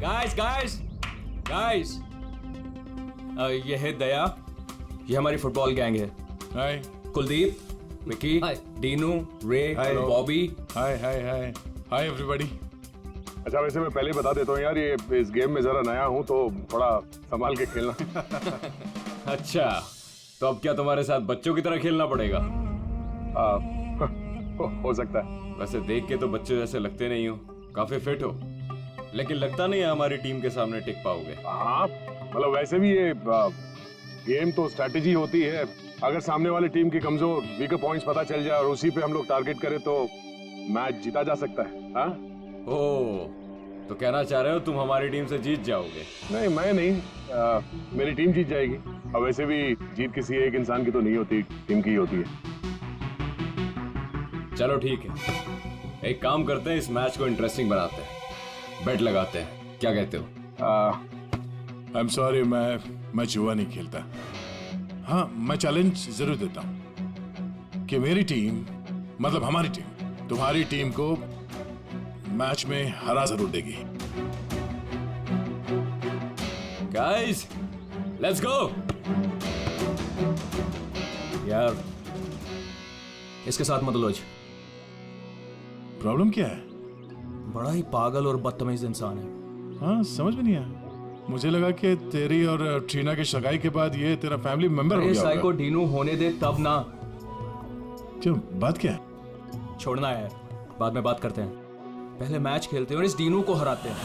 Guys ये है दया, ये हमारी फुटबॉल गैंग है। हाय कुलदीप, विकी, डीनू, रे, बॉबी। हाय हाय हाय हाय एवरीबॉडी। अच्छा वैसे मैं पहले ही बता देता हूँ यार, ये इस गेम में जरा नया हूँ तो थोड़ा संभाल के खेलना। अच्छा तो अब क्या तुम्हारे साथ बच्चों की तरह खेलना पड़ेगा? हो सकता है। वैसे देख के तो बच्चे जैसे लगते नहीं हो, काफी फिट हो, लेकिन लगता नहीं है हमारी टीम के सामने टिक पाओगे। हाँ मतलब वैसे भी ये गेम तो स्ट्रैटेजी होती है। अगर सामने वाली टीम की कमजोर वीकर पॉइंट्स पता चल जाए और उसी पे हम लोग टारगेट करें तो मैच जीता जा सकता है। हाँ ओह, तो कहना चाह रहे हो तुम हमारी टीम से जीत जाओगे? नहीं मैं नहीं, मेरी टीम जीत जाएगी। और वैसे भी जीत किसी एक इंसान की तो नहीं होती, टीम की ही होती है। चलो ठीक है, एक काम करते हैं, इस मैच को इंटरेस्टिंग बनाते हैं, बेट लगाते हैं, क्या कहते हो? आई एम सॉरी, मैं जुआ नहीं खेलता। हाँ मैं चैलेंज जरूर देता हूँ कि मेरी टीम, मतलब हमारी टीम, तुम्हारी टीम को मैच में हरा जरूर देगी। Guys let's go. यार इसके साथ मत लोज। प्रॉब्लम क्या है? बड़ा ही पागल और बदतमीज इंसान है। हाँ समझ में नहीं आया, मुझे लगा कि तेरी और ट्रीना की सगाई के बाद ये तेरा फैमिली मेंबर हो गया साइको डीनू होने दे तब ना। क्यों, बात क्या है? छोड़ना है, बाद में बात करते हैं, पहले मैच खेलते हैं और इस डीनू को हराते हैं।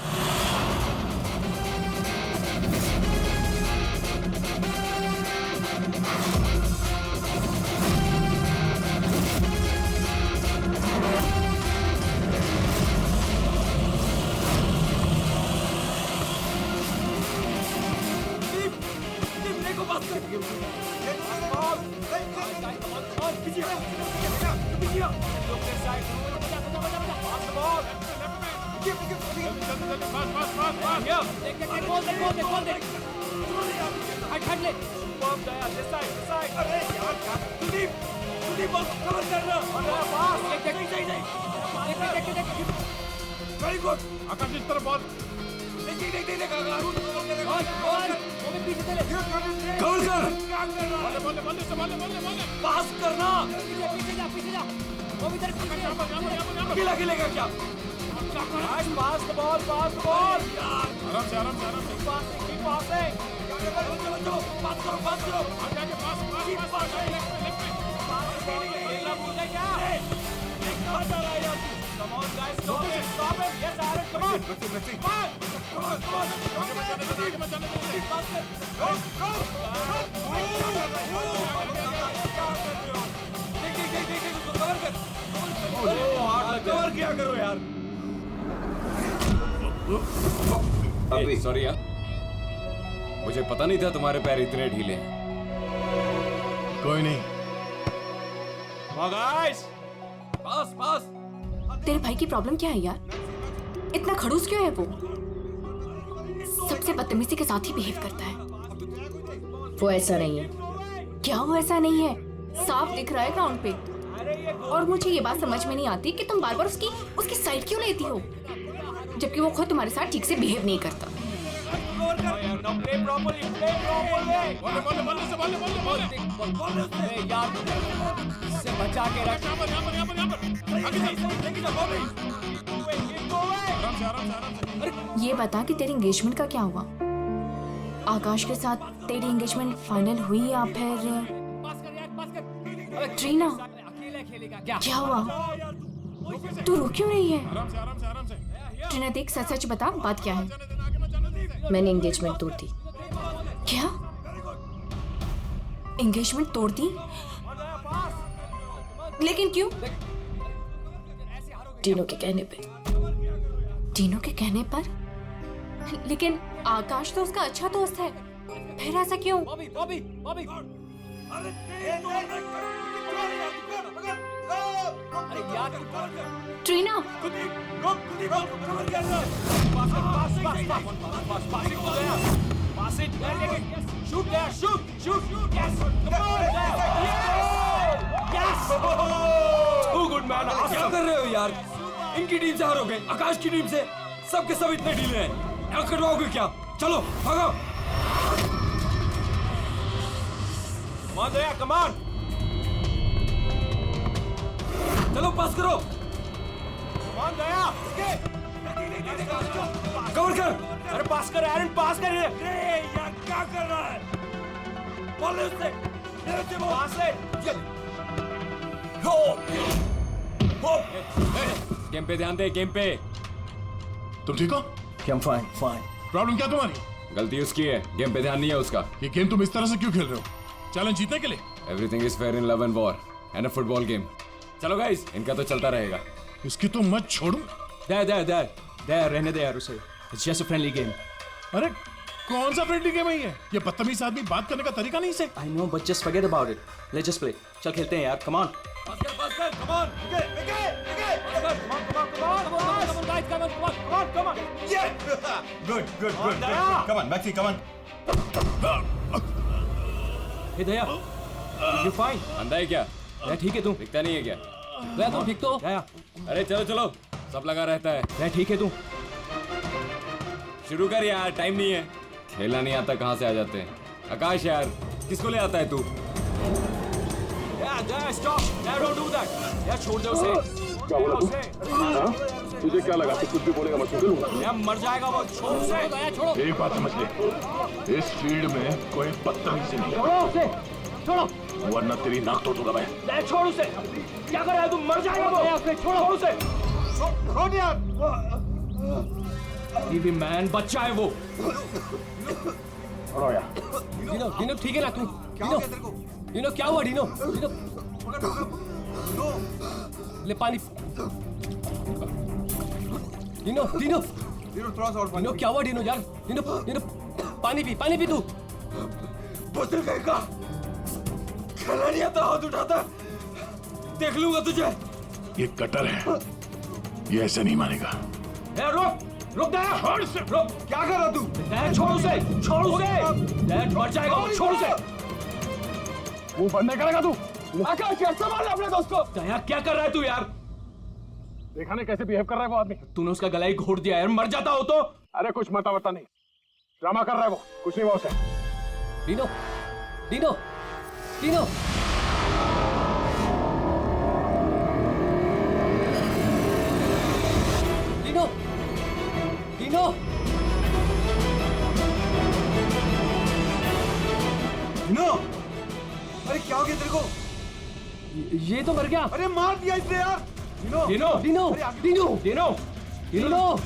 आकाश इस तरफ बॉल। पास करना। खेलेगा क्या? Pass the ball, pass the ball. आराम से आराम से आराम से। पास करो। Come on, guys, stop it. Yes, Aaron, come on. Come on. Cover किया करो यार। अभी सॉरी यार, मुझे पता नहीं था तुम्हारे पैर इतने ढीले हैं। कोई नहीं। गाइस, पास। तेरे भाई की प्रॉब्लम क्या है यार? इतना खड़ूस क्यों है वो? सबसे बदतमीजी के साथ ही बिहेव करता है। वो ऐसा नहीं है। क्या वो ऐसा नहीं है? साफ दिख रहा है ग्राउंड पे। और मुझे ये बात समझ में नहीं आती कि तुम बार-बार उसकी साइड क्यों लेती हो, जबकि वो खुद तुम्हारे साथ ठीक से बिहेव नहीं करता। ये बता कि तेरी एंगेजमेंट का क्या हुआ? आकाश के साथ तेरी एंगेजमेंट फाइनल हुई या फिर ट्रीना? क्या हुआ? तू रो क्यों रही है? ट्रीना देख, सच बता, बात क्या है? मैंने एंगेजमेंट तोड़ दी। क्या? एंगेजमेंट तोड़ दी? लेकिन क्यों? टीनू के कहने पे। टीनू के कहने पर? लेकिन आकाश तो उसका अच्छा दोस्त है, फिर ऐसा क्यों? ट्रीना, क्या कर रहे हो यार? इनकी टीम से हारोगे, आकाश की टीम से? सबके सब इतने ढीले हैं। कटवाओगे क्या? चलो भागो। कमान दया, कमान। चलो पास करो। कमान दया, कवर कर। अरे पास कर एरन, पास कर। यार क्या कर रहा है? बॉल ले उससे, पास ले। गेम पे ध्यान दे, गेम पे। तुम ठीक हो? I'm fine, fine. प्रॉब्लम क्या तुम्हारी? गलती उसकी है, गेम पे ध्यान नहीं है उसका। ये गेम तुम इस तरह से क्यों खेल रहे हो? चैलेंज जीतने के लिए? Everything is fair in love and war and a football game. चलो गाइस, इनका तो चलता रहेगा। इसकी तो मत छोड़ो। There, रहने दे यार उसे. It's just a friendly game. अरे कौन सा फ्रेंडली गेम है ये? ये बदतमीज आदमी बात करने का तरीका नहीं से। I know, but just forget about it. Let's just play. चल खेलते हैं यार. Come on. पास कर, come on. Come on. Good. Come on, Maxi, come on. Hey Daya. You fine? अंधा है क्या? दया ठीक है तू? दिखता नहीं है क्या? दया तुम ठीक तो? दया. अरे चलो, सब लगा रहता है। दया ठीक है तू? शुरू कर यार, टाइम नहीं है। खेलना नहीं आता कहाँ से आ जाते हैं? आकाश यार, किसको ले आता है तू? दया stop. Daya don't do that. दया छोड़ दे उसे. क्या बोला तू? हाँ? तुझे क्या लगा? तू कुछ भी बोलेगा मैं सुन लूंगा। दया मर जाएगा वो. छोड़ उसे. दया छोड़ो. एक बात समझ ले, इस फील्ड में कोई बदतमीजी नहीं है, छोड़ो उसे. छोड़ो. वरना तेरी नाक तोड़ दूंगा मैं। दया छोड़ उसे. क्या कर रहा है तू? मर जाएगा वो. दया उसे छोड़ो उसे. छोड़ यार. ये भी मैन बच्चा है वो. छोड़ो यार। डिनो ठीक है ना तू? डिनो क्या हुआ? डिनो ले पानी. डिनो क्या हुआ? डिनो यार. डिनो पानी पी तू. बदल गए का खेला नहीं आता, हाथ उठाता देख लूंगा तुझे। ये कटर है, ये ऐसे नहीं मानेगा। रुक दया. रुक. क्या कर रहा तू? दया छोड़ उसे. दया मर जाएगा वो. छोड़ उसे. मुंह बंद नहीं करेगा तू? आकाश यार संभाल अपने दोस्त को. दया क्या कर रहा है तू यार? देखा नहीं कैसे बिहेव कर रहा है वो आदमी? तूने उसका गला ही घोट दिया यार. मर जाता हो तो. अरे कुछ मता नहीं, ड्रामा कर रहा है वो, कुछ नहीं हुआ उसे। डिनो डिनो अरे क्या हो गया तेरे को? ये तो मर गया. अरे मार दिया इसने यार. Dino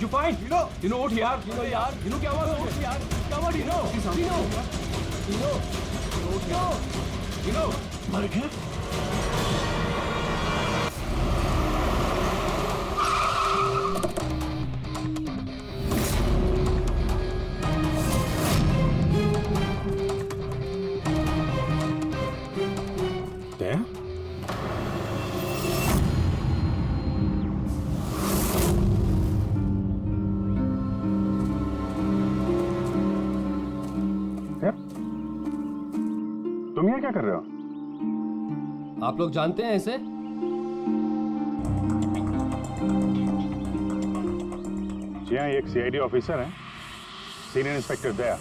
you fine? डिनो उठ यार. डिनो क्या हुआ? उठ यार. क्या हुआ डिनो? डिनो मर गया? तुम यहाँ क्या कर रहे हो? आप लोग जानते हैं इसे? जी हाँ, एक सीआईडी ऑफिसर है, सीनियर इंस्पेक्टर दया।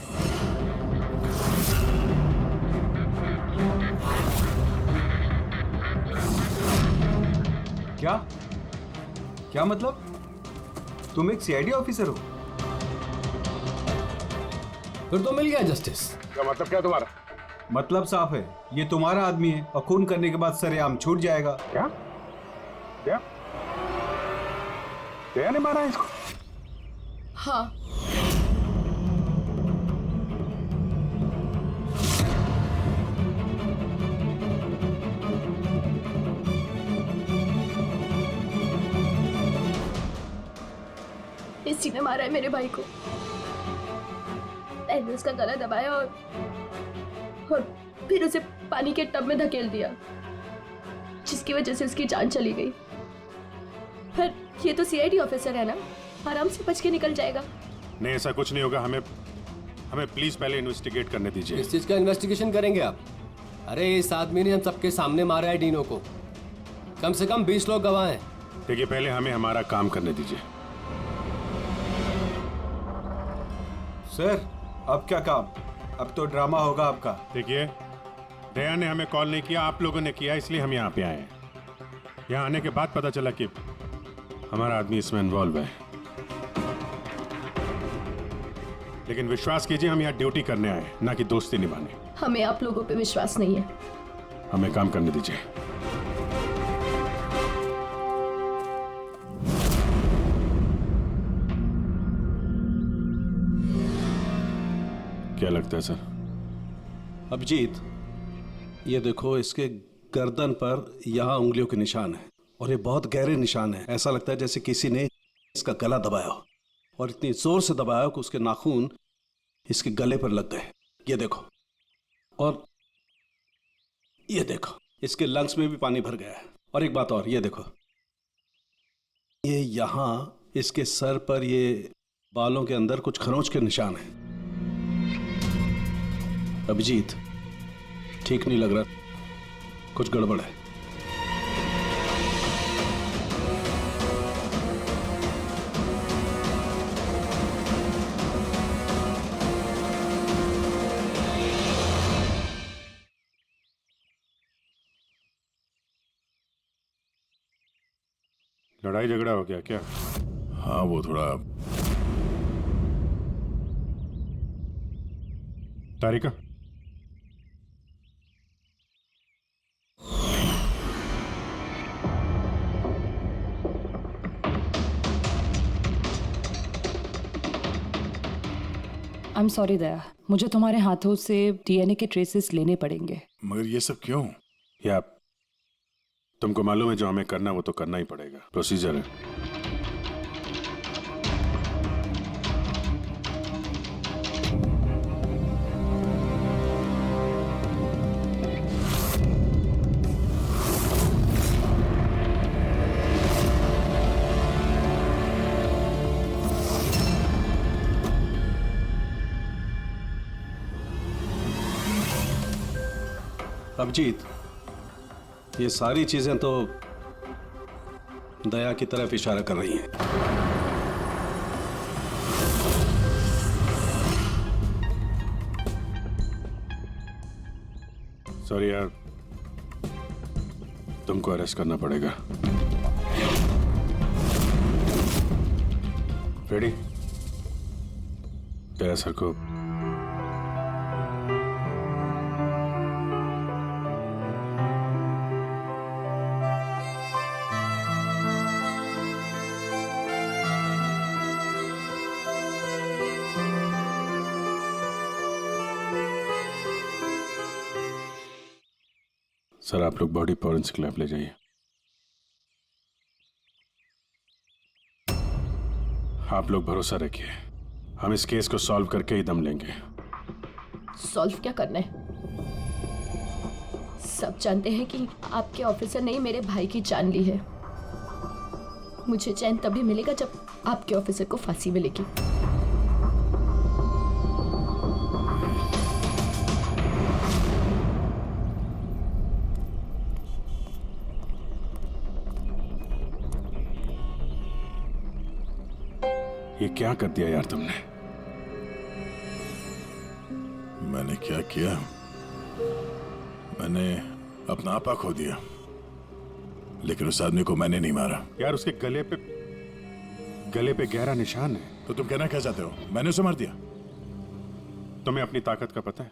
क्या मतलब? तुम एक सीआईडी ऑफिसर हो? फिर तो मिल गया जस्टिस. क्या मतलब क्या तुम्हारा? मतलब साफ है, ये तुम्हारा आदमी है और खून करने के बाद सरेआम छूट जाएगा. क्या? क्या? दया ने मारा है इसको? हाँ, इसी ने मारा है मेरे भाई को. मैंने उसका गला दबाया और फिर उसे पानी के टब में धकेल दिया, जिसकी वजह से उसकी जान चली गई. पर ये तो सीआईडी ऑफिसर है ना, आराम से बच के निकल जाएगा. नहीं, ऐसा कुछ नहीं होगा. हमें प्लीज पहले इन्वेस्टिगेट करने दीजिए. इस चीज का इन्वेस्टिगेशन करेंगे आप? अरे इस आदमी ने हम सबके सामने मारा है डिनो को. कम से कम 20 लोग गवाह हैं. देखिए, पहले हमें हमारा काम करने दीजिए. सर अब क्या काम, अब तो ड्रामा होगा आपका। देखिए, दया ने हमें कॉल नहीं किया, आप लोगों ने किया, इसलिए हम यहाँ पे आए हैं। यहाँ आने के बाद पता चला कि हमारा आदमी इसमें इन्वॉल्व है। लेकिन विश्वास कीजिए, हम यहाँ ड्यूटी करने आए हैं, ना कि दोस्ती निभाने। हमें आप लोगों पे विश्वास नहीं है। हमें काम करने दीजिए। क्या लगता है सर? अभिजीत, ये देखो, इसके गर्दन पर यहाँ उंगलियों के निशान है और ये बहुत गहरे निशान है। ऐसा लगता है जैसे किसी ने इसका गला दबाया हो और इतनी जोर से दबाया हो कि उसके नाखून इसके गले पर लग गए। ये देखो, और ये देखो, इसके लंग्स में भी पानी भर गया है। और एक बात और, ये देखो, ये यहाँ इसके सर पर ये बालों के अंदर कुछ खरोंच के निशान हैं। अभिजीत, ठीक नहीं लग रहा, कुछ गड़बड़ है। लड़ाई झगड़ा हो गया क्या? हाँ, वो थोड़ा। तारिका, I'm sorry दया, मुझे तुम्हारे हाथों से डीएनए के ट्रेसेस लेने पड़ेंगे। मगर ये सब क्यों? या तुमको मालूम है जो हमें करना वो तो करना ही पड़ेगा, प्रोसीजर है। अभिजीत, ये सारी चीजें तो दया की तरफ इशारा कर रही हैं। सॉरी यार, तुमको अरेस्ट करना पड़ेगा। रेडी? तेरा सर को सर, आप लोग बॉडी फॉरेंसिक लैब ले जाइए। आप लोग भरोसा रखिए, हम इस केस को सॉल्व करके ही दम लेंगे। सॉल्व क्या करना है? सब जानते हैं कि आपके ऑफिसर ने ही मेरे भाई की जान ली है। मुझे चैन तभी मिलेगा जब आपके ऑफिसर को फांसी मिलेगी। ये क्या कर दिया यार तुमने? मैंने क्या किया? मैंने अपना आपा खो दिया, लेकिन उस आदमी को मैंने नहीं मारा। यार, उसके गले पे गहरा निशान है। तो तुम कहना क्या चाहते हो? मैंने उसे मार दिया? तुम्हें अपनी ताकत का पता है?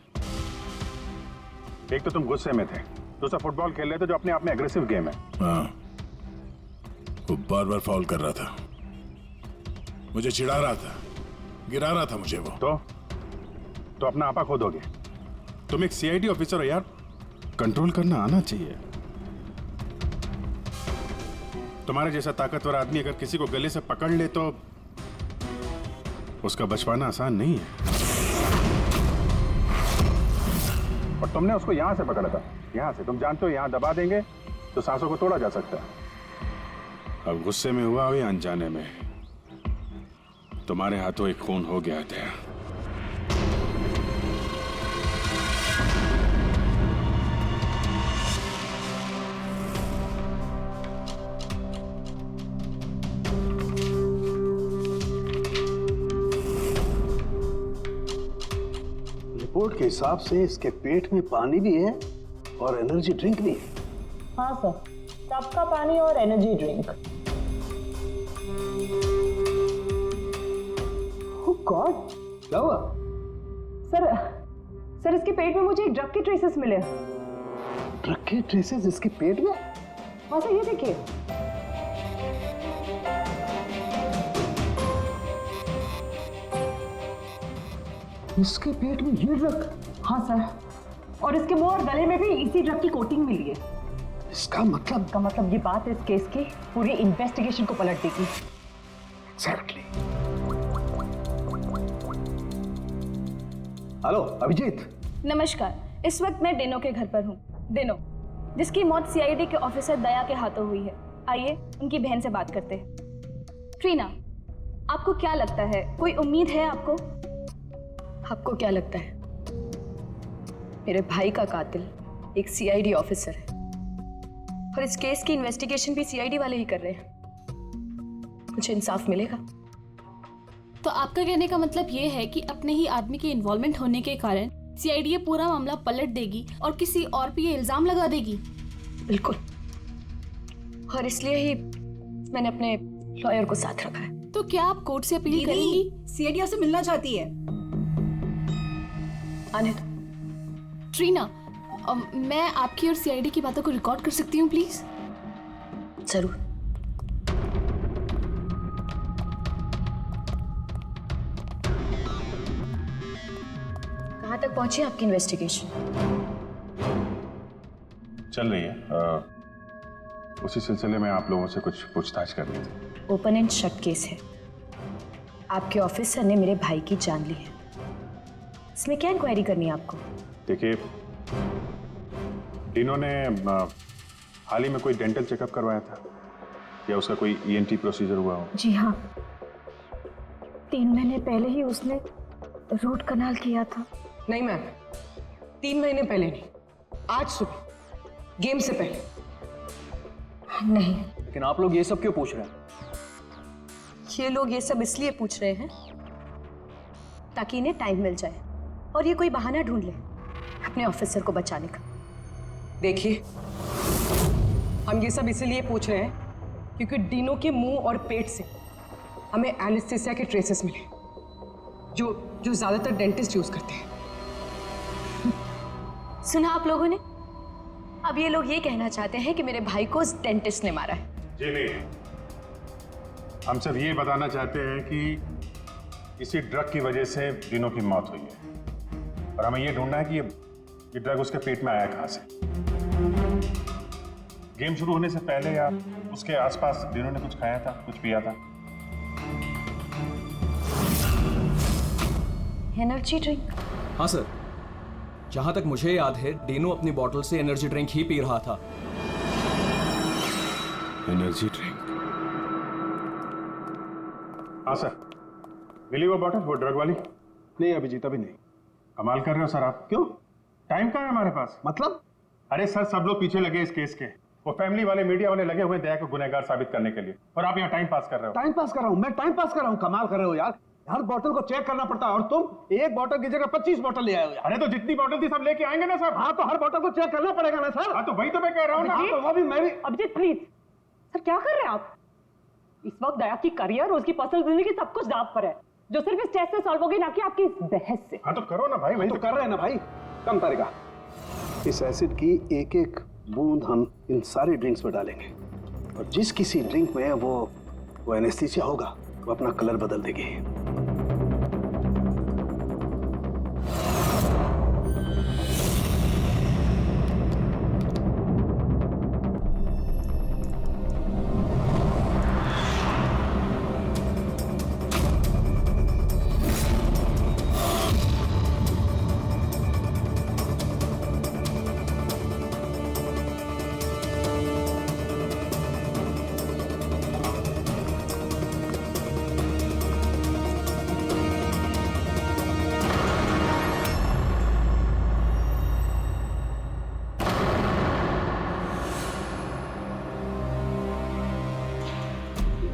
एक तो तुम गुस्से में थे, दूसरा फुटबॉल खेल रहे थे जो अपने आप में एग्रेसिव गेम है। हाँ, वो बार बार फाउल कर रहा था, मुझे चिढ़ा रहा था, गिरा रहा था मुझे। वो तो अपना आपा खो दोगे? तुम एक सीआईडी ऑफिसर हो यार, कंट्रोल करना आना चाहिए। तुम्हारे जैसा ताकतवर आदमी अगर किसी को गले से पकड़ ले तो उसका बच पाना आसान नहीं है। और तुमने उसको यहां से पकड़ा था, यहां से। तुम जानते हो यहां दबा देंगे तो सांसों को तोड़ा जा सकता है। अब गुस्से में हुआ हो या अनजाने में, तुम्हारे हाथों एक खून हो गया था। रिपोर्ट के हिसाब से इसके पेट में पानी भी है और एनर्जी ड्रिंक भी है। हाँ सर, टब का पानी और एनर्जी ड्रिंक। ओह गॉड, क्या हुआ? सर इसके पेट में मुझे एक ड्रग के ट्रेसेस मिले। ड्रग के ट्रेसेस इसके पेट में? हाँ सर, ये देखिए। इसके पेट में ये ड्रग? हाँ सर, और इसके मुंह और गले में भी इसी ड्रग की कोटिंग मिली है। इसका मतलब ये बात इस केस की पूरी इन्वेस्टिगेशन को पलट देगी। एग्जैक्टली। हेलो अभिजीत। नमस्कार, इस वक्त मैं डेनो के घर पर हूँ। डेनो, जिसकी मौत सीआईडी के ऑफिसर दया के हाथों हुई है। आइए उनकी बहन से बात करते हैं। ट्रीना, आपको क्या लगता है, कोई उम्मीद है आपको? आपको क्या लगता है? मेरे भाई का कातिल एक सीआईडी ऑफिसर है और इस केस की इन्वेस्टिगेशन भी सीआईडी वाले ही कर रहे हैं। मुझे इंसाफ मिलेगा? तो आपका कहने का मतलब ये है कि अपने ही आदमी के इन्वॉल्वमेंट होने के कारण सीआईडी ये पूरा मामला पलट देगी और किसी और पे ये इल्जाम लगा देगी? बिल्कुल, और इसलिए ही मैंने अपने लॉयर को साथ रखा है। तो क्या आप कोर्ट से अपील करेंगी? सीआईडी आपसे मिलना चाहती है। आने दो। ट्रीना, मैं आपकी और सीआईडी की बातों को रिकॉर्ड कर सकती हूँ प्लीज? जरूर। कहाँ तक पहुंची आपकी इन्वेस्टिगेशन? चल रही है। उसी सिलसिले में आप लोगों से कुछ पूछताछ करनी थी। ओपन एंड शट केस है। आपके ऑफिसर ने मेरे भाई की जान ली है। इसमें क्या इंक्वायरी करनी है आपको? देखिए, डिनो ने हाल ही में कोई डेंटल चेकअप करवाया था या उसका कोई ईएनटी प्रोसीजर हुआ हो? जी हाँ, 3 महीने पहले ही उसने रूट कनाल किया था। नहीं मैम, 3 महीने पहले नहीं, आज सुबह, गेम से पहले। नहीं, लेकिन आप लोग ये सब क्यों पूछ रहे हैं? ये लोग ये सब इसलिए पूछ रहे हैं ताकि इन्हें टाइम मिल जाए और ये कोई बहाना ढूंढ ले अपने ऑफिसर को बचाने का। देखिए, हम ये सब इसीलिए पूछ रहे हैं क्योंकि डिनो के मुंह और पेट से हमें एनेस्थीसिया के ट्रेसेस मिले जो ज्यादातर डेंटिस्ट यूज करते हैं। सुना आप लोगों ने? अब ये लोग ये कहना चाहते हैं कि मेरे भाई को उस डेंटिस्ट ने मारा है। जी नहीं, हम सिर्फ ये बताना चाहते हैं कि इसी ड्रग की वजह से डिनो की मौत हुई है और हमें ये ढूंढना है कि ये ड्रग उसके पेट में आया कहाँ से। गेम शुरू होने से पहले या उसके आसपास डिनो ने कुछ खाया था, कुछ पिया था? Energy drink? हाँ सर, जहां तक मुझे याद है डिनो अपनी बोतल से एनर्जी ड्रिंक ही पी रहा था। Energy drink? हाँ सर, मिली वो बॉटल, वो ड्रग वाली? नहीं अभिजीत, अभी नहीं। कमाल कर रहे हो सर आप। क्यों? टाइम कहाँ है हमारे पास? मतलब? अरे सर, सब लोग पीछे लगे इस केस के। वो फैमिली वाले, मीडिया वाले लगे हुए दया को गुनहगार साबित करने के लिए, और आप यहाँ टाइम पास कर रहे हो। टाइम पास कर रहा हूँ? मैं टाइम पास कर रहा हूँ? कमाल कर रहे हो यार, हर बोतल को चेक करना पड़ता है और तुम एक बोतल की जगह 25 बोतल ले आए हो यार। अरे तो जितनी बोतल थी सब लेके आएंगे ना सर। हाँ तो हर बोतल को चेक करना पड़ेगा ना सर। हाँ तो वही तो मैं कह रहा हूँ ना। हाँ, तो वो भी मैं भी। अभिजीत प्लीज, सर क्या कर रहे हैं आप? इस वक्त दया की करियर और उसकी पर्सनल जिंदगी सब कुछ दांव पर है, जो सिर्फ इस टेस्ट से सॉल्व होगी, ना कि आपकी इस बहस से। हाँ तो करो ना भाई, वही तो कर रहे हैं ना भाई। कम तारिका, इस एसिड की एक एक बूंद हम इन सारे ड्रिंक्स में डालेंगे और जिस किसी ड्रिंक में वो एनेस्थीसिया होगा वो अपना कलर बदल देगी।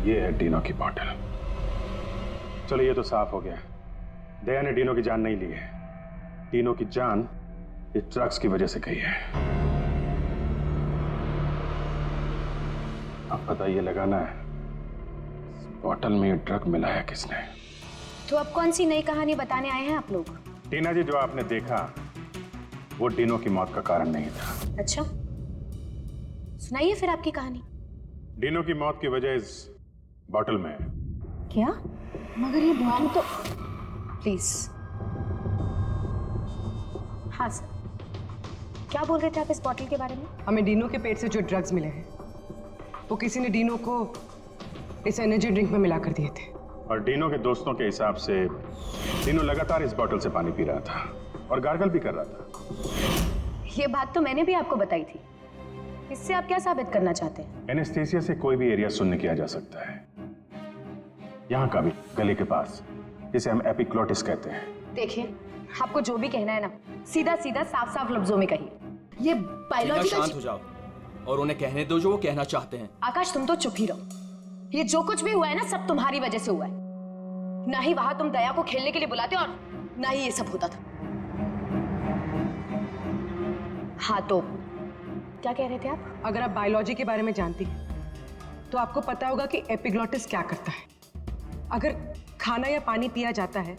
ये है डिनो की बॉटल। चलो ये तो साफ हो गया, दया ने डिनो की जान नहीं ली है, तीनों की जान इस ड्रग्स की वजह से गई है। अब पता ये लगाना है इस बॉटल में ये ड्रग मिलाया किसने। तो अब कौन सी नई कहानी बताने आए हैं आप लोग? टीना जी, जो आपने देखा वो डिनो की मौत का कारण नहीं था। अच्छा, सुनाइए फिर आपकी कहानी। डिनो की मौत की वजह इस बॉटल में है। क्या? मगर ये बॉटल तो प्लीज। हाँ सर, क्या बोल रहे थे आप इस बॉटल के बारे में? हमें डिनो के पेट से जो ड्रग्स मिले हैं वो किसी ने डिनो को इस एनर्जी ड्रिंक में मिला कर दिए थे। और डिनो के दोस्तों के हिसाब से डिनो लगातार इस बॉटल से पानी पी रहा था और गार्गल भी कर रहा था। ये बात तो मैंने भी आपको बताई थी। इससे आप क्या साबित करना चाहते हैं? एनेस्थीसिया से कोई भी एरिया सुन्न किया जा सकता है, यहाँ का भी, गले के पास, जिसे हम एपिग्लॉटिस कहते हैं। देखिए, आपको जो भी कहना है ना, सीधा सीधा साफ साफ लफ्जों में कहिए। ये बायोलॉजिकल। शांत हो जाओ और उन्हें कहने दो जो वो कहना चाहते हैं। आकाश, तुम तो चुप ही रहो। ये जो कुछ भी हुआ है ना, सब तुम्हारी वजह से हुआ है। ना ही वहां तुम दया को खेलने के लिए बुलाते और ना ही ये सब होता था। हाँ, तो क्या कह रहे थे आप? अगर आप बायोलॉजी के बारे में जानती हैं तो आपको पता होगा कि एपिग्लॉटिस क्या करता है। अगर खाना या पानी पिया जाता है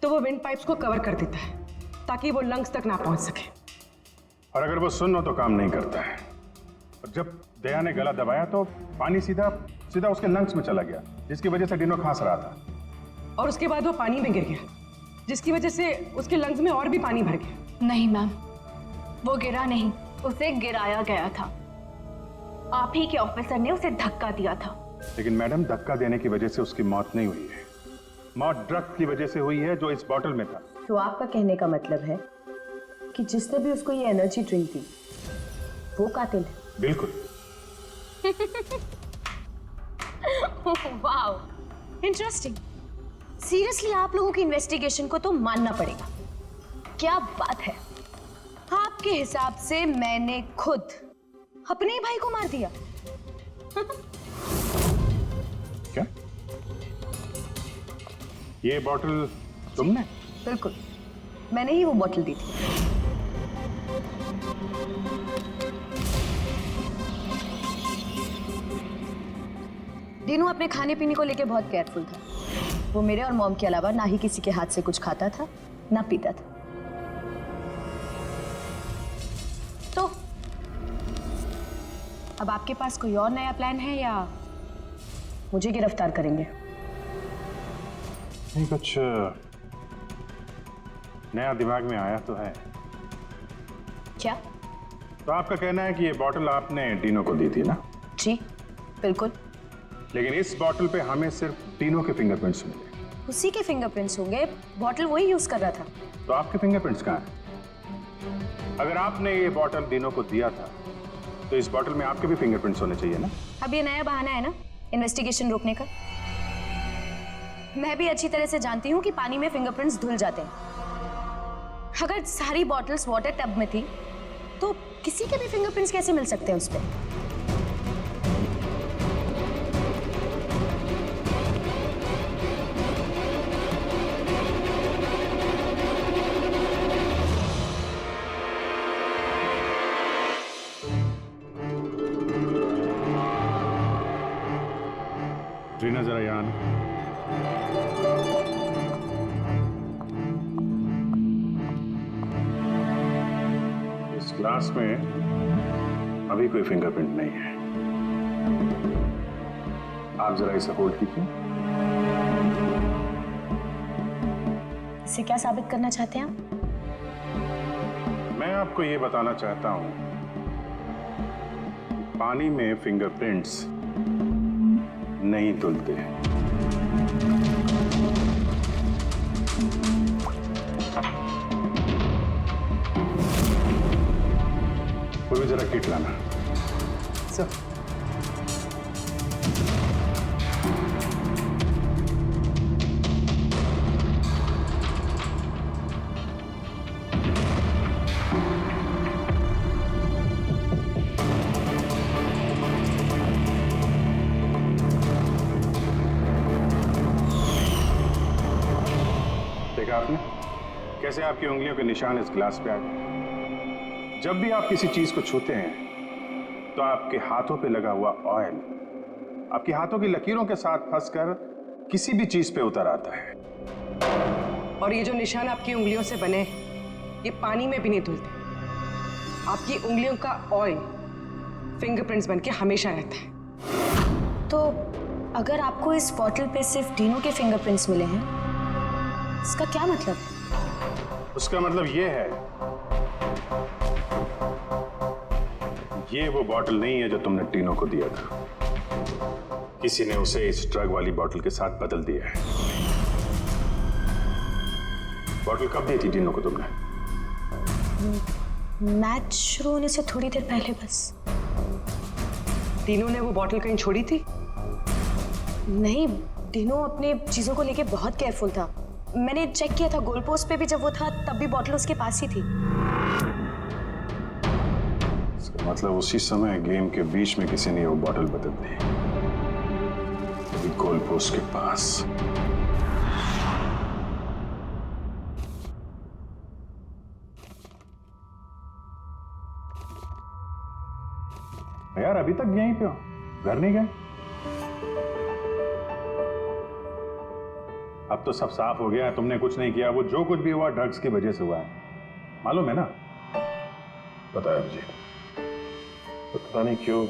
तो वो विंड पाइप्स को कवर कर देता है ताकि वो लंग्स तक ना पहुंच सके। और अगर वो सुन हो तो काम नहीं करता है। और जब दया ने गला दबाया तो पानी सीधा सीधा उसके लंग्स में चला गया, जिसकी वजह से डिनो खांस रहा था। और उसके बाद वो पानी में गिर गया, जिसकी वजह से उसके लंग्स में और भी पानी भर गया। नहीं मैम, वो गिरा नहीं, उसे गिराया गया था। आप ही के ऑफिसर ने उसे धक्का दिया था। लेकिन मैडम, धक्का देने की वजह से उसकी मौत नहीं हुई है। मौत ड्रग की वजह से हुई है जो इस बॉटल में था। तो आपका कहने का मतलब है कि जिसने भी उसको ये एनर्जी ड्रिंक दी वो कातिल है? बिल्कुल। Wow, interesting. सीरियसली आप लोगों की इन्वेस्टिगेशन को तो मानना पड़ेगा। क्या बात है, आपके हिसाब से मैंने खुद अपने ही भाई को मार दिया। क्या? ये बॉटल तुमने? बिल्कुल, मैंने ही वो बॉटल दी थी। डिनो अपने खाने पीने को लेके बहुत केयरफुल था। वो मेरे और मॉम के अलावा ना ही किसी के हाथ से कुछ खाता था ना पीता था। तो अब आपके पास कोई और नया प्लान है या मुझे गिरफ्तार करेंगे? नहीं, कुछ नया दिमाग में आया तो है। क्या? तो आपका कहना है कि ये बॉटल आपने डिनो को दी थी ना? जी बिल्कुल। लेकिन इस बॉटल पे हमें सिर्फ डिनो के फिंगरप्रिंट्स मिले। उसी के फिंगरप्रिंट्स होंगे, बॉटल वही यूज कर रहा था। तो आपके फिंगरप्रिंट्स कहाँ हैं? अगर आपने ये बॉटल डिनो को दिया था तो इस बॉटल में आपके भी फिंगरप्रिंट्स होने चाहिए ना? अब ये नया बहाना है ना इन्वेस्टिगेशन रोकने का। मैं भी अच्छी तरह से जानती हूँ कि पानी में फिंगरप्रिंट्स धुल जाते हैं। अगर सारी बॉटल्स वाटर टब में थी तो किसी के भी फिंगरप्रिंट्स कैसे मिल सकते हैं उस पर? रीना, जरा यहाँ आना। इस ग्लास में अभी कोई फिंगरप्रिंट नहीं है। आप जरा इसे होल्ड कीजिए। इससे क्या साबित करना चाहते हैं आप? मैं आपको ये बताना चाहता हूं कि पानी में फिंगरप्रिंट्स नहीं धुलते। कोई भी जरा किट लाना। सर, देखा आपने? कैसे आपकी उंगलियों के निशान इस गिलास पे आ गए। जब भी आप किसी चीज को छूते हैं तो आपके हाथों पे लगा हुआ ऑयल आपके हाथों की लकीरों के साथ फंसकर किसी भी चीज पे उतर आता है। और ये जो निशान आपकी उंगलियों से बने ये पानी में भी नहीं धुलते। आपकी उंगलियों का ऑयल फिंगरप्रिंट्स बनके हमेशा रहता है। तो अगर आपको इस बॉटल पे सिर्फ डीनो के फिंगरप्रिंट्स मिले हैं, इसका क्या मतलब है? उसका मतलब ये है, ये वो बॉटल नहीं है जो तुमने टीनो को दिया था। किसी ने उसे इस ड्रग वाली बॉटल के साथ बदल दिया है। बॉटल कब दी थी टीनो को तुमने? मैच शुरू होने से थोड़ी देर पहले बस। डीनो ने वो बॉटल कहीं छोड़ी थी? नहीं, डीनो अपने चीजों को लेके बहुत केयरफुल था। मैंने चेक किया था, गोल पोस्ट पे भी जब वो था तब भी बॉटल उसके पास ही थी। इसका मतलब उसी समय गेम के बीच में किसी ने वो बॉटल बदल दी, गोल पोस्ट के पास। यार अभी तक यहीं पे हो, घर नहीं गए? अब तो सब साफ हो गया है, तुमने कुछ नहीं किया। वो जो कुछ भी हुआ ड्रग्स की वजह से हुआ है, मालूम है ना? पता है मुझे, पता नहीं क्यों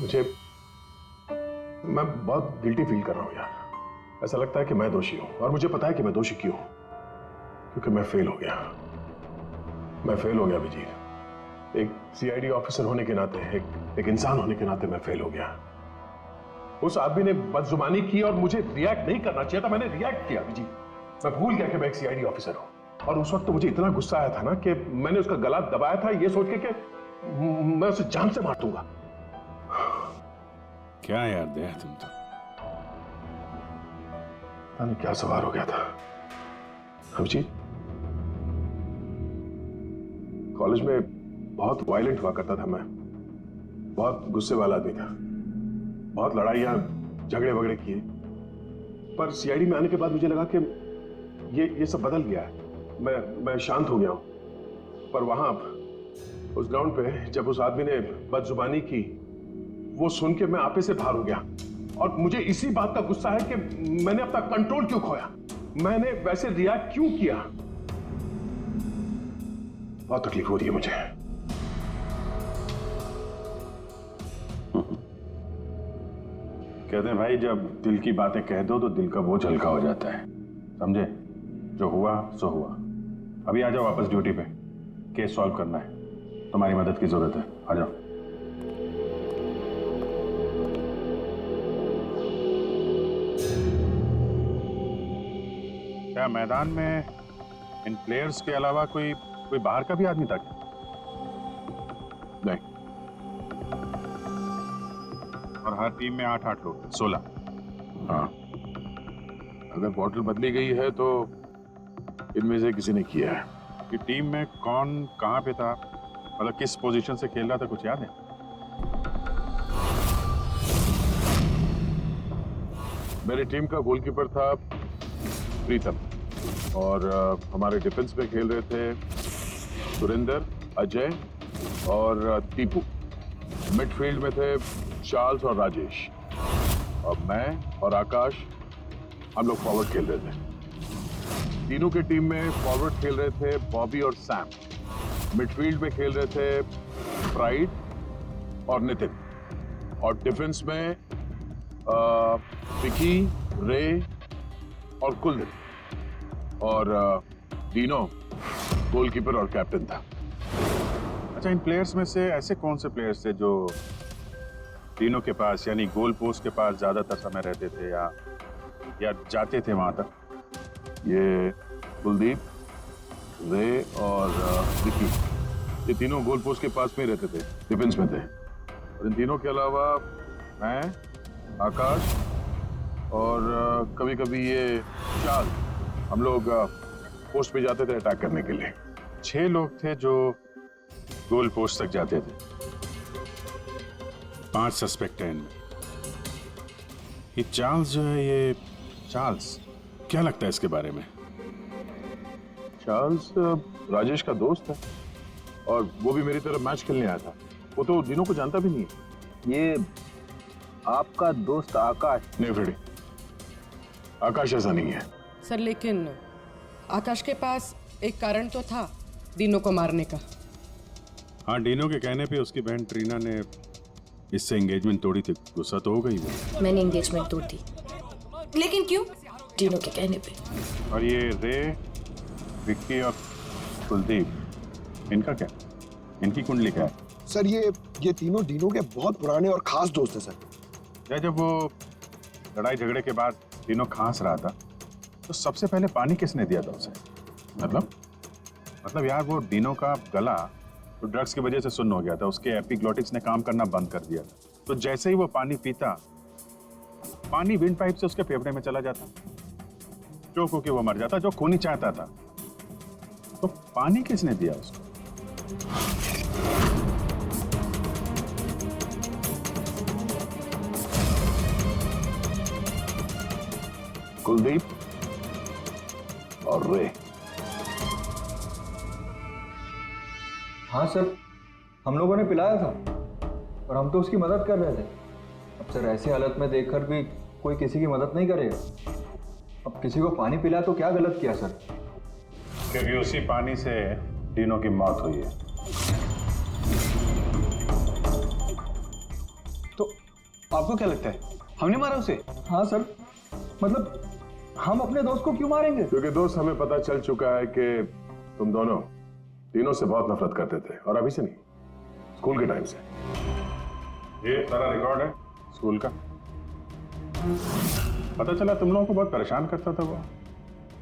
मुझे, मैं बहुत गिल्टी फील कर रहा हूं यार। ऐसा लगता है कि मैं दोषी हूं, और मुझे पता है कि मैं दोषी क्यों, क्योंकि मैं फेल हो गया। मैं फेल हो गया अभिजीत। एक सीआईडी ऑफिसर होने के नाते, एक इंसान होने के नाते मैं फेल हो गया। उस आदमी ने बदजुबानी की और मुझे रिएक्ट नहीं करना चाहिए था, मैंने रिएक्ट किया अभिजीत। मैं भूल गया कि मैं एक सीआईडी ऑफिसर हूं, और उस वक्त तो मुझे इतना गुस्सा आया था ना कि मैंने उसका गला दबाया था ये सोच के कि मैं उसे जान से मार दूंगा। क्या यार दया, तुम तो पता नहीं क्या सवार हो गया था अभिजीत। कॉलेज में बहुत वायलेंट हुआ करता था मैं, बहुत गुस्से वाला आदमी था, बहुत लड़ाइयां झगड़े वगड़े किए। पर सीआईडी में आने के बाद मुझे लगा कि ये सब बदल गया है। मैं शांत हो गया हूं। पर वहां उस ग्राउंड पे जब उस आदमी ने बदजुबानी की, वो सुन के मैं आपे से बाहर हो गया। और मुझे इसी बात का गुस्सा है कि मैंने अपना कंट्रोल क्यों खोया, मैंने वैसे रिएक्ट क्यों किया। बहुत तकलीफ हो रही है मुझे। कहते हैं भाई, जब दिल की बातें कह दो तो दिल का बोझ हल्का हो जाता है, समझे? जो हुआ सो हुआ। अभी आ जाओ वापस ड्यूटी पे, केस सॉल्व करना है, तुम्हारी मदद की जरूरत है, आ जाओ। क्या मैदान में इन प्लेयर्स के अलावा कोई बाहर का भी आदमी था क्या? नहीं। और हर टीम में 8-8 लोग, 16। हाँ, अगर बॉटल बदली गई है तो इनमें से किसी ने किया है। कि टीम में कौन कहां पे था, मतलब किस पोजीशन से खेल रहा था, कुछ याद है? मेरी टीम का गोलकीपर था प्रीतम, और हमारे डिफेंस में खेल रहे थे सुरेंद्र, अजय और टीपू। मिडफील्ड में थे चार्ल्स और राजेश, और मैं और आकाश, हम लोग फॉरवर्ड खेल रहे थे। तीनों की टीम में फॉरवर्ड खेल रहे थे बॉबी और सैम। मिडफील्ड में खेल रहे थे प्राइड और नितिन, और डिफेंस में विकी, रे और कुलदीप, और डीनो गोलकीपर और कैप्टन था। अच्छा, इन प्लेयर्स में से ऐसे कौन से प्लेयर्स थे जो तीनों के पास, यानी गोल पोस्ट के पास ज्यादातर समय रहते थे या जाते थे वहां तक? ये कुलदीप, रे और विकी, ये तीनों गोल पोस्ट के पास में रहते थे, डिफेंस में थे। और इन तीनों के अलावा मैं, आकाश और कभी कभी ये चार्ल्स, हम लोग पोस्ट पे जाते थे अटैक करने के लिए। 6 लोग थे जो गोल पोस्ट तक जाते थे, 5 सस्पेक्ट हैं इनमें। ये चार्ल्स जो है, ये चार्ल्स क्या लगता है इसके बारे में? चार्ल्स राजेश का दोस्त है और वो भी मेरी तरफ मैच खेलने आया था। वो तो डिनो को जानता भी नहीं है। ये आपका दोस्त आकाश? नहीं फ्रेडी, आकाश ऐसा नहीं है। सर लेकिन आकाश के पास एक कारण तो था डिनो को मारने का। हाँ, डिनो के कहने पे उसकी बहन ट्रीना ने इससे एंगेजमेंट तोड़ी थी। गुस्सा तो हो गई वो। मैंने एंगेजमेंट तोड़ दी। लेकिन क्यों? डिनो के कहने पे। और ये रे, विक्की और कुलदीप, इनका क्या? इनकी कुंडली क्या है? सर ये तीनों डिनो के बहुत पुराने और खास दोस्त हैं सर। जब वो लड़ाई झगड़े के बाद डिनो खांस रहा था तो सबसे पहले पानी किसने दिया था उसे? मतलब यार, वो डिनो का गला तो ड्रग्स की वजह से सुन्न हो गया था। उसके एपिग्लोटिक्स ने काम करना बंद कर दिया था। तो जैसे ही वो पानी पीता, पानी विंड पाइप से उसके फेफड़े में चला जाता, चोक होके वो मर जाता, जो खून ही चाहता था। तो पानी किसने दिया उसको? कुलदीप और रे। हाँ सर, हम लोगों ने पिलाया था और हम तो उसकी मदद कर रहे थे। अब सर ऐसी हालत में देखकर भी कोई किसी की मदद नहीं करेगा। अब किसी को पानी पिलाया तो क्या गलत किया सर? क्योंकि उसी पानी से डिनो की मौत हुई है। तो आपको क्या लगता है हमने मारा उसे? हाँ सर, मतलब हम अपने दोस्त को क्यों मारेंगे? क्योंकि दोस्त, हमें पता चल चुका है कि तुम दोनों डिनो से बहुत नफरत करते थे, और अभी से नहीं, स्कूल के टाइम से। ये सारा रिकॉर्ड है स्कूल का। पता चला तुम लोगों को बहुत परेशान करता था वो,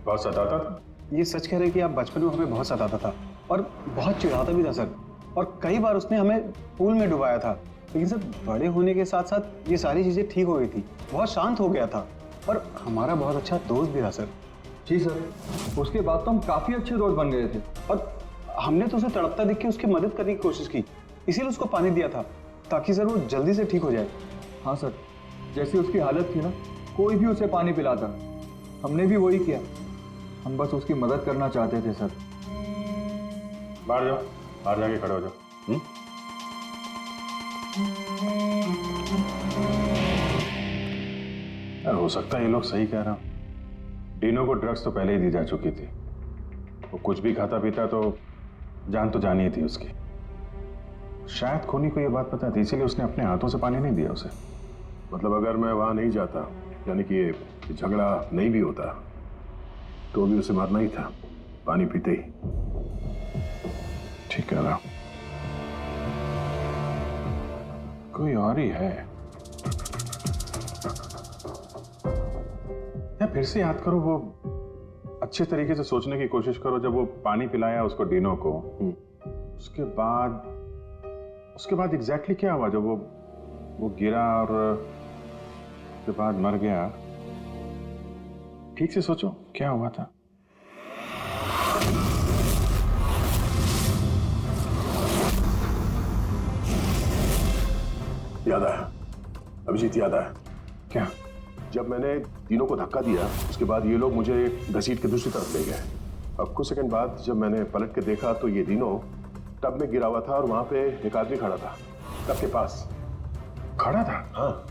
बहुत सताता था। ये सच कह रहे कि आप बचपन में हमें बहुत सताता था और बहुत चिढ़ाता भी था सर। और कई बार उसने हमें पूल में डुबाया था। लेकिन सर बड़े होने के साथ साथ ये सारी चीजें ठीक हो गई थी, बहुत शांत हो गया था और हमारा बहुत अच्छा दोस्त भी था सर। जी सर, उसके बाद तो हम काफी अच्छे दोस्त बन गए थे और हमने तो उसे तड़पता देख के उसकी मदद करने की कोशिश की, इसीलिए उसको पानी दिया था ताकि सर वो जल्दी से ठीक हो जाए। हाँ सर, जैसी उसकी हालत थी ना, कोई भी उसे पानी पिलाता, हमने भी वही किया। हम बस उसकी मदद करना चाहते थे सर। बाहर जाओ, बाहर जाके खड़े हो जाओ। यार, हो सकता है ये लोग सही कह रहा हूं। डिनो को ड्रग्स तो पहले ही दी जा चुकी थी। वो कुछ भी खाता पीता तो जानी ही थी उसकी। शायद खूनी को ये बात पता थी, इसीलिए उसने अपने हाथों से पानी नहीं दिया उसे। मतलब अगर मैं वहां नहीं जाता, यानी कि ये झगड़ा नहीं भी होता, तो भी उसे मारना ही था, पानी पीते ही। ठीक है ना? कोई और ही है। या फिर से याद करो, वो अच्छे तरीके से सोचने की कोशिश करो। जब वो पानी पिलाया उसको डिनो को, उसके बाद एग्जैक्टली क्या हुआ? जब वो गिरा और उसके बाद मर गया, ठीक से सोचो क्या हुआ था। याद आया अभिजीत, याद आया। क्या? जब मैंने तीनों को धक्का दिया, उसके बाद ये लोग मुझे घसीट के दूसरी तरफ ले गए। अब कुछ सेकंड बाद जब मैंने पलट के देखा तो ये तीनों टब में गिरा हुआ था और वहां पे एक आदमी खड़ा था, टब के पास खड़ा था। हाँ,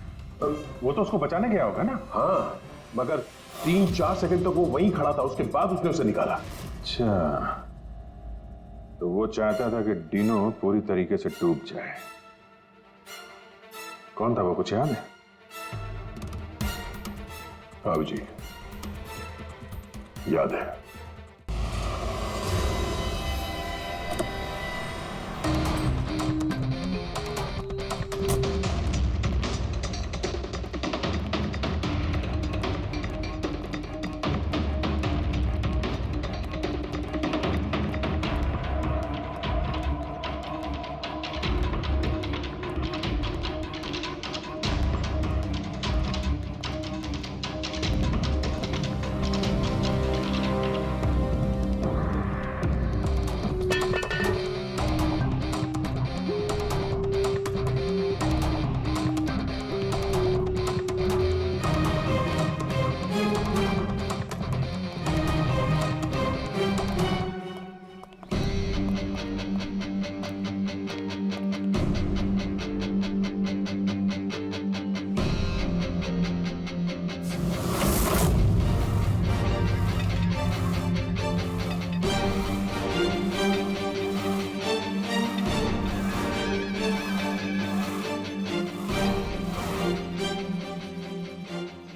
वो तो उसको बचाने गया होगा ना? हाँ, मगर 3-4 सेकंड तक वो वहीं खड़ा था, उसके बाद उसने उसे निकाला। अच्छा, तो वो चाहता था कि डिनो पूरी तरीके से डूब जाए। कौन था वो, कुछ याद है? हाँ जी, याद है।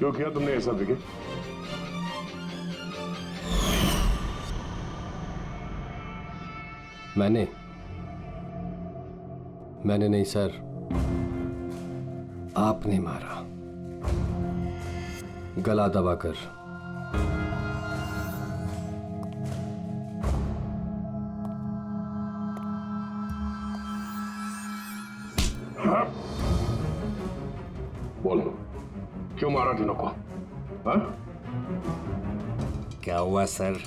क्यों किया तुमने ऐसा विकी? मैंने नहीं सर, आपने मारा, गला दबाकर। हाँ? बोलो, क्यों मारा डिनो को? हाँ? क्या हुआ सर,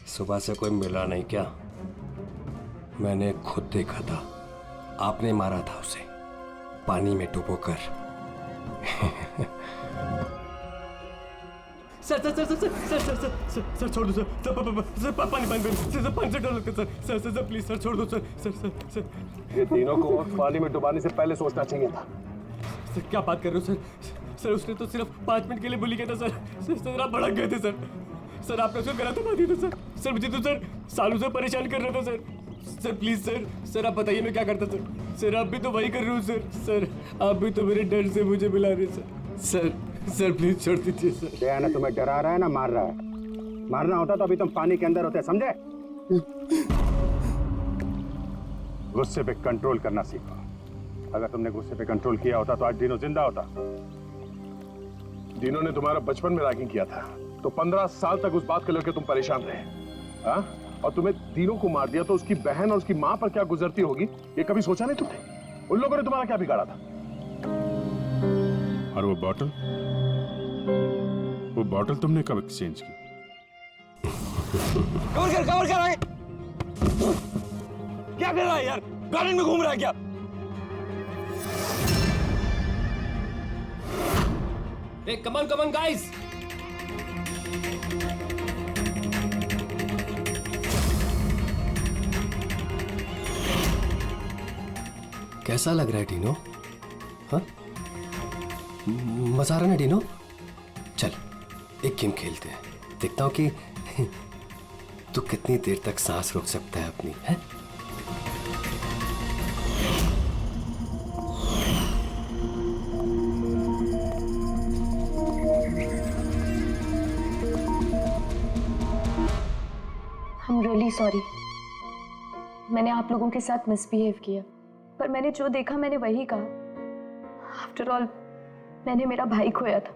सुबह से कोई मिला नहीं क्या? मैंने खुद देखा था, आपने मारा था उसे पानी में डुबोकर। Sir sir sir sir sir sir sir sir sir छोड़ दो सर, सर पानी पानी सर, पानी से डर लगता है sir, sir sir please sir छोड़ दो सर, सर सर सर। ये तीनों को पानी में डुबाने से पहले सोचना चाहिए था। सर क्या बात कर रहे हो सर? सर उसने तो सिर्फ 5 मिनट के लिए बुली किया था सर, सर आप भड़क गए थे सर। सर आपने उसको गलत दबा दिया था सर, मुझे तो सर सालों से परेशान कर रहा था सर। सर प्लीज सर आप बताइए मैं क्या करता सर आप भी तो वही कर रहे हो सर आप भी तो मेरे डर से मुझे बुला रहे सर प्लीज छोड़ दीजिए सर। दया ना तुम्हें डरा रहा है ना मार रहा है। मारना होता तो अभी तुम पानी के अंदर होते, समझे? गुस्से पे कंट्रोल करना सीखो। अगर तुमने गुस्से पे कंट्रोल किया होता तो आज डिनो जिंदा होता। डिनो ने तुम्हारा बचपन में रैगिंग किया था, तो 15 साल तक उस बात को लेकर तुम परेशान रहे। हाँ? और तुम्हें डिनो को मार दिया तो उसकी बहन और उसकी मां पर क्या गुजरती होगी, ये कभी सोचा नहीं तुमने? उन लोगों ने तुम्हारा क्या बिगाड़ा था? और वो बॉटल तुमने कब एक्सचेंज की? कवर कर आगे। क्या कर रहा है यार, गार्डन में घूम रहा है क्या? कम ऑन गाइस, कैसा लग रहा है डिनो? हाँ, मजा आ रहा है डिनो? चल एक गेम खेलते हैं, देखता हूं कि तू कितनी देर तक सांस रोक सकता है अपनी, है? I'm really sorry. मैंने आप लोगों के साथ मिसबिहेव किया, पर मैंने जो देखा मैंने वही कहा। आफ्टर ऑल मैंने मेरा भाई खोया था,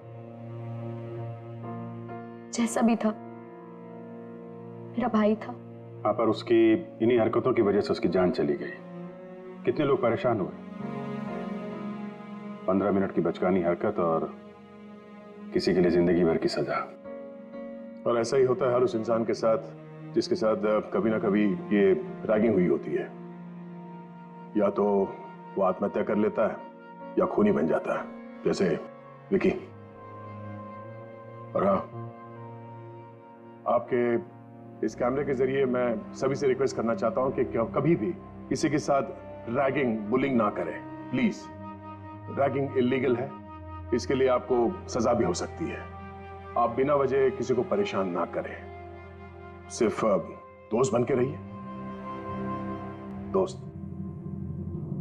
जैसा भी था मेरा भाई था। हाँ, पर उसकी इन्हीं हरकतों की वजह से उसकी जान चली गई। कितने लोग परेशान हुए। 15 मिनट की बचकानी हरकत और किसी के लिए जिंदगी भर की सजा। और ऐसा ही होता है हर उस इंसान के साथ जिसके साथ कभी ना कभी ये रैगिंग हुई होती है। या तो वो आत्महत्या कर लेता है या खूनी बन जाता है, जैसे विकी। और हाँ, आपके इस कैमरे के जरिए मैं सभी से रिक्वेस्ट करना चाहता हूं कि कभी भी किसी के साथ रैगिंग, बुलिंग ना करें, प्लीज। रैगिंग इलीगल है, इसके लिए आपको सजा भी हो सकती है। आप बिना वजह किसी को परेशान ना करें, सिर्फ दोस्त बन के रहिए। दोस्त।